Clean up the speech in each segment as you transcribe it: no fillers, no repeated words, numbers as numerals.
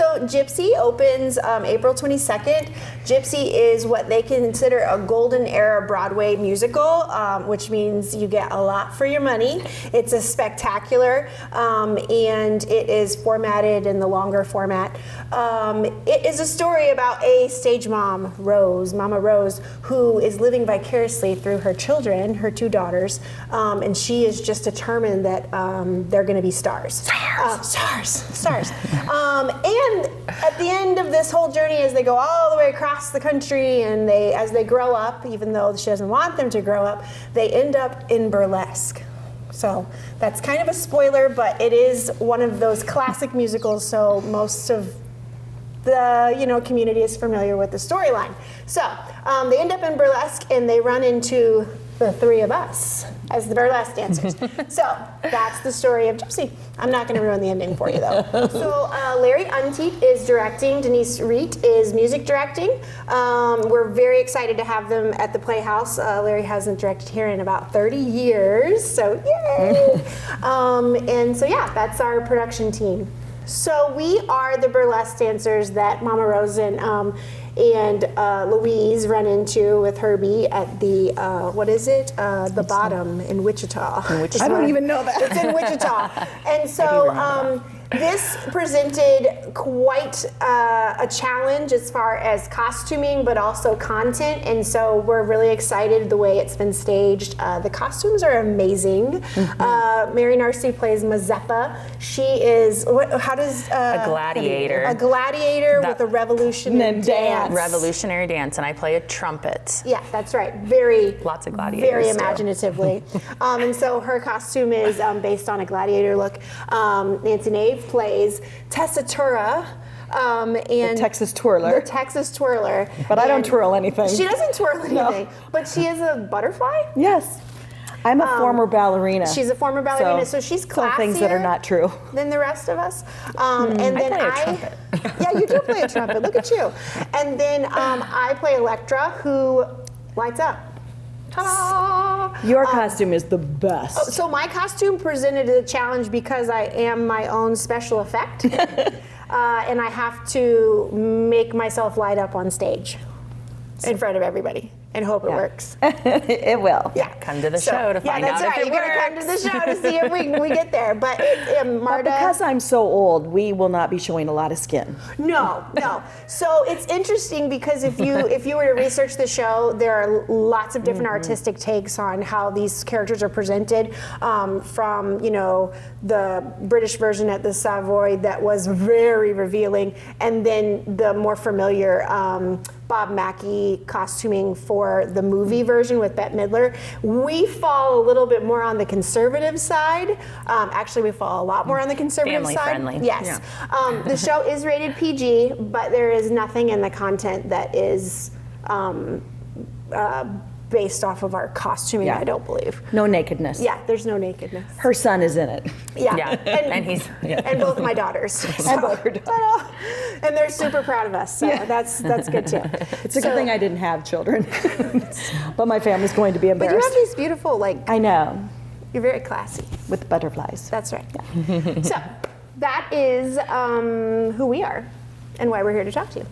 So Gypsy opens April 22nd. Gypsy is what they consider a golden era Broadway musical, which means you get a lot for your money. It's a spectacular, and it is formatted in the longer format. It is a story about a stage mom, Mama Rose, who is living vicariously through her children, her 2 daughters, and she is just determined that they're going to be stars. Stars. And at the end of this whole journey, as they go all the way across the country, and as they grow up, even though she doesn't want them to grow up, they end up in burlesque. So that's kind of a spoiler, but it is one of those classic musicals, so most of the community is familiar with the storyline. So they end up in burlesque, and they run into the 3 of us as the burlesque dancers. So that's the story of Gypsy. I'm not going to ruin the ending for you, though. So Larry Unteat is directing. Denise Reet is music directing. We're very excited to have them at the Playhouse. Larry hasn't directed here in about 30 years, so yay! And so yeah, that's our production team. So we are the burlesque dancers that Mama Rose and Louise run into with Herbie at the the Bottom in Wichita. I don't even know that. It's in Wichita. And so this presented quite a challenge as far as costuming, but also content, and so we're really excited the way it's been staged. The costumes are amazing. Mary Narcy plays Mazeppa. She is, how does... a gladiator. A gladiator with a revolutionary dance. Revolutionary dance, and I play a trumpet. Yeah, that's right. Lots of gladiators. Very imaginatively. And so her costume is based on a gladiator look. Nancy Nave plays Tessitura, and the Texas twirler. The Texas twirler. But I don't twirl anything. She doesn't twirl anything, but she is a butterfly? Yes. I'm a former ballerina. She's a former ballerina, so she's classier some things that are not true than the rest of us. And then I play a trumpet. Yeah, you do play a trumpet. Look at you. And then I play Electra, who lights up. Ta-da! Your costume is the best. So my costume presented a challenge because I am my own special effect, and I have to make myself light up on stage in front of everybody and hope it works. It will. Yeah, come to the show to find out if it You're works. gonna come to the show to see if we get there. But Marta, But because I'm so old, we will not be showing a lot of skin. No. So it's interesting because if you were to research the show, there are lots of different artistic takes on how these characters are presented. From the British version at the Savoy that was very revealing, and then the more familiar Bob Mackie costuming for the movie version with Bette Midler. We fall a little bit more on the conservative side. Actually, we fall a lot more on the conservative Family side. friendly. Yes. Yeah. The show is rated PG, but there is nothing in the content that is based off of our costuming, I don't believe. No nakedness. Yeah, there's no nakedness. Her son is in it. Yeah. And he's and both my daughters. So, And both her daughters. and they're super proud of us, so that's good too. It's a good thing I didn't have children. But my family's going to be But you embarrassed. have these beautiful, I know. you're very classy. With butterflies. That's right. Yeah. So that is who we are and why we're here to talk to you.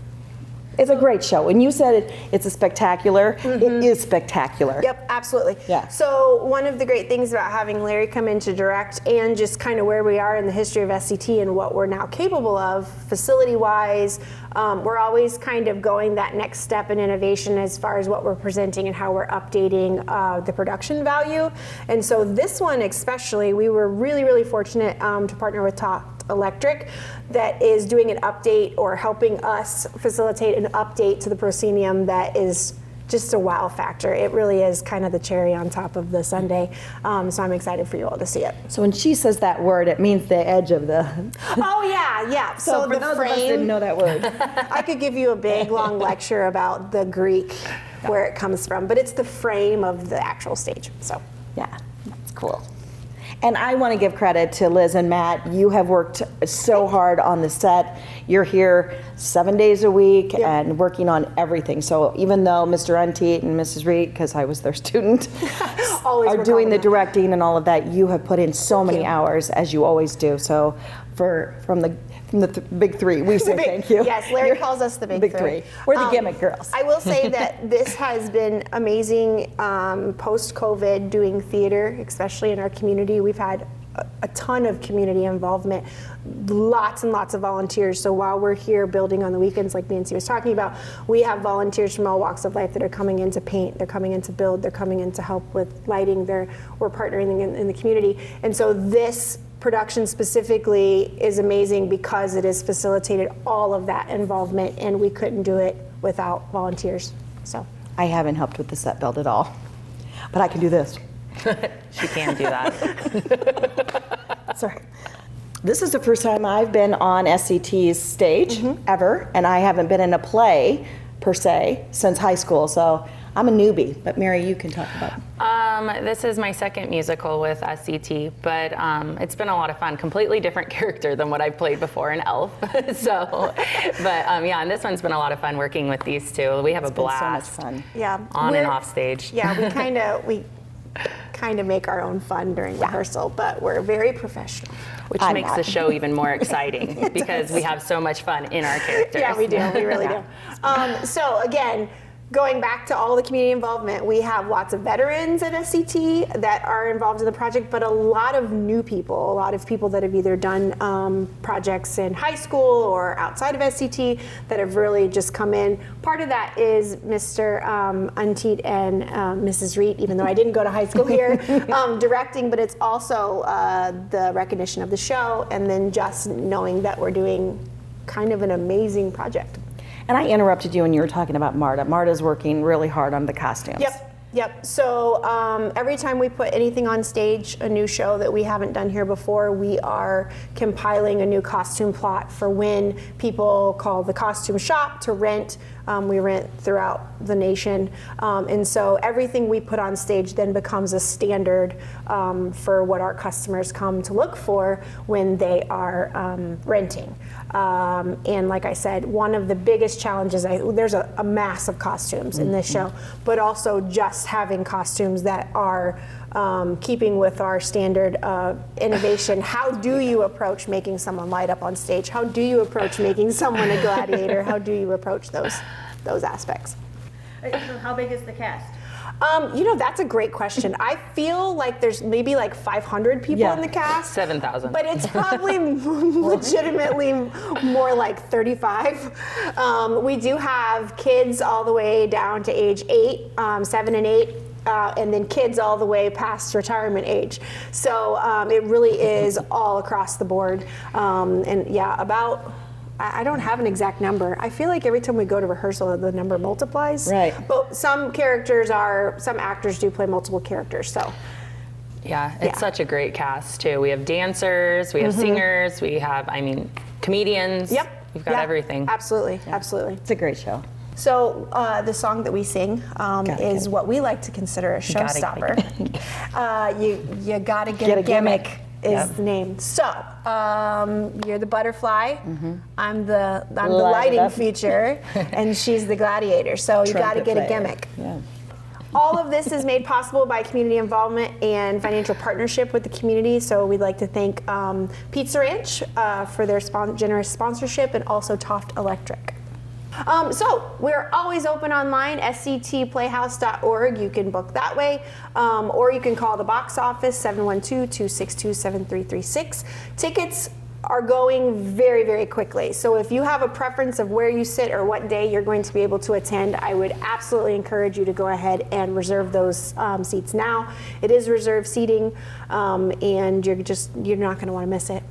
It's a great show. When you said it's a spectacular, it is spectacular. Yep, absolutely. Yeah. So one of the great things about having Larry come in to direct and just kind of where we are in the history of SCT and what we're now capable of facility-wise, we're always kind of going that next step in innovation as far as what we're presenting and how we're updating the production value. And so this one especially, we were really, really fortunate to partner with Electric that is doing an update or helping us facilitate an update to the proscenium that is just a wow factor. It really is kind of the cherry on top of the sundae. So I'm excited for you all to see it. So when she says that word, it means the edge of the... Oh yeah. So for the those frame, of us who didn't know that word. I could give you a big long lecture about the Greek, where it comes from, but it's the frame of the actual stage. So yeah, that's cool. And I want to give credit to Liz and Matt. You have worked so hard on the set. You're here 7 days a week and working on everything. So even though Mr. Unteat and Mrs. Reed, because I was their student, always are work doing on the that. directing and all of that, you have put in so many you. hours, as you always do. So from the big three, we say thank you. Yes, Larry calls us the big three. We're the gimmick girls. I will say that this has been amazing post-COVID doing theater, especially in our community. We've had a ton of community involvement, lots and lots of volunteers. So while we're here building on the weekends, like Nancy was talking about, we have volunteers from all walks of life that are coming in to paint, they're coming in to build, they're coming in to help with lighting, we're partnering in the community. And so this production specifically is amazing because it has facilitated all of that involvement, and we couldn't do it without volunteers. So I haven't helped with the set build at all, but I can do this. She can do that. Sorry. This is the first time I've been on SCT's stage ever, and I haven't been in a play per se since high school, so I'm a newbie. But Mary, you can talk about it. This is my second musical with SCT, but it's been a lot of fun. Completely different character than what I've played before in Elf. Yeah, and this one's been a lot of fun working with these two. We have a blast. So much fun. yeah, On and off stage. Yeah, we kind of make our own fun during rehearsal, but we're very professional. Which makes the show even more exciting because we have so much fun in our characters. Yeah, we do. We really do. So again, going back to all the community involvement, we have lots of veterans at SCT that are involved in the project, but a lot of new people, a lot of people that have either done projects in high school or outside of SCT that have really just come in. Part of that is Mr. Unteet and Mrs. Reed, even though I didn't go to high school here, directing, but it's also the recognition of the show, and then just knowing that we're doing kind of an amazing project. And I interrupted you when you were talking about Marta. Marta's working really hard on the costumes. Yep. So every time we put anything on stage, a new show that we haven't done here before, we are compiling a new costume plot for when people call the costume shop to rent. We rent throughout the nation. And so everything we put on stage then becomes a standard for what our customers come to look for when they are renting. And like I said, one of the biggest challenges, there's a mass of costumes in this show, but also just having costumes that are keeping with our standard of innovation. How do you approach making someone light up on stage? How do you approach making someone a gladiator? How do you approach those aspects? How big is the cast? That's a great question. I feel like there's maybe like 500 people in the cast. 7,000. But it's probably legitimately more like 35. We do have kids all the way down to age 8, 7 and 8. And then kids all the way past retirement age. So it really is all across the board. I don't have an exact number. I feel like every time we go to rehearsal, the number multiplies. Right. But some actors do play multiple characters, so. Yeah, it's such a great cast too. We have dancers, we have singers, we have, comedians. Yep. We've got everything. Absolutely. It's a great show. So the song that we sing is what we like to consider a showstopper. You gotta get a gimmick is the name. So you're the butterfly. I'm the lighting feature, and she's the gladiator. So you gotta get a gimmick. Yeah. All of this is made possible by community involvement and financial partnership with the community. So we'd like to thank Pizza Ranch for their generous sponsorship, and also Toft Electric. So we're always open online, sctplayhouse.org. You can book that way, or you can call the box office, 712-262-7336. Tickets are going very, very quickly. So if you have a preference of where you sit or what day you're going to be able to attend, I would absolutely encourage you to go ahead and reserve those seats now. It is reserved seating, and you're not going to want to miss it.